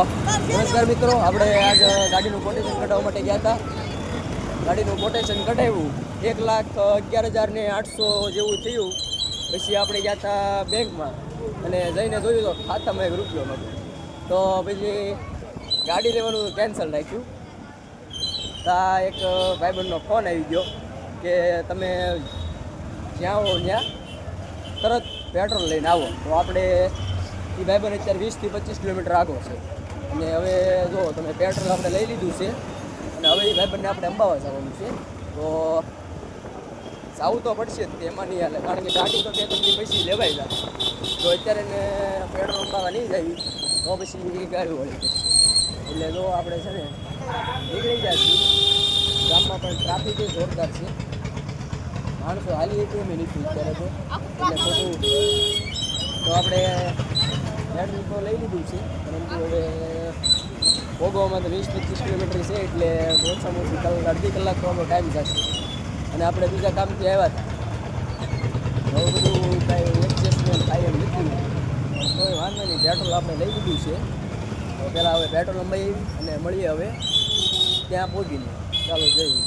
નમસ્કાર મિત્રો, આપણે આજ ગાડીનું કોટેશન કઢાવવા માટે ગયા હતા. ગાડીનું કોટેશન કઢાવ્યું 1,11,800 જેવું થયું. પછી આપણે ગયા હતા બેંકમાં અને જઈને જોયું તો ખાતામાં 1 રૂપિયો નહોતો. તો પછી ગાડી લેવાનું કેન્સલ રાખ્યું. ત્યાં એક ભાઈબંધનો ફોન આવી ગયો કે તમે જ્યાં હો ત્યાં તરત પેટ્રોલ લઈને આવો. તો આપણે એ ભાઈબંધ અત્યારે 20 થી 25 કિલોમીટર આગળ છે અને હવે જો તમે પેટ્રોલ આપણે લઈ લીધું છે અને હવે એ ભાઈબંધને આપણે અંબાવા જવાનું છે. તો જવું તો પડશે જ, એમાં નહીં હાલે, કારણ કે ગાડી તો 2-3 પૈસા લેવાય જાય. તો અત્યારે એને પેટ્રોલ અંબાવા નહીં જાય તો પછી ગાડી વળી જશે. એટલે જો આપણે છે ને નીકળી જાય છે. ગામમાં પણ ટ્રાફિક જોરદાર છે, માણસો હાલી હતી એમ નીકળી અત્યારે તો, એટલે ખોટું. તો આપણે પેટ્રોલ તો લઈ લીધું છે, પરંતુ હવે ભોગવામાં તો 20-25 કિલોમીટર છે, એટલે ઓછામાં ઓછી અડધી કલાક તો આપણો ટાઈમ જશે. અને આપણે બીજા કામથી આવ્યા હતા, હવે બધું કાંઈ એડજસ્ટમેન્ટ થાય એમ નથી. કોઈ વાંધો નહીં, પેટ્રોલ આપણે લઈ લીધું છે. તો પહેલાં હવે પેટ્રોલ લંબાઈ અને મળીએ હવે ત્યાં પહોંચીને. ચાલો જઈએ.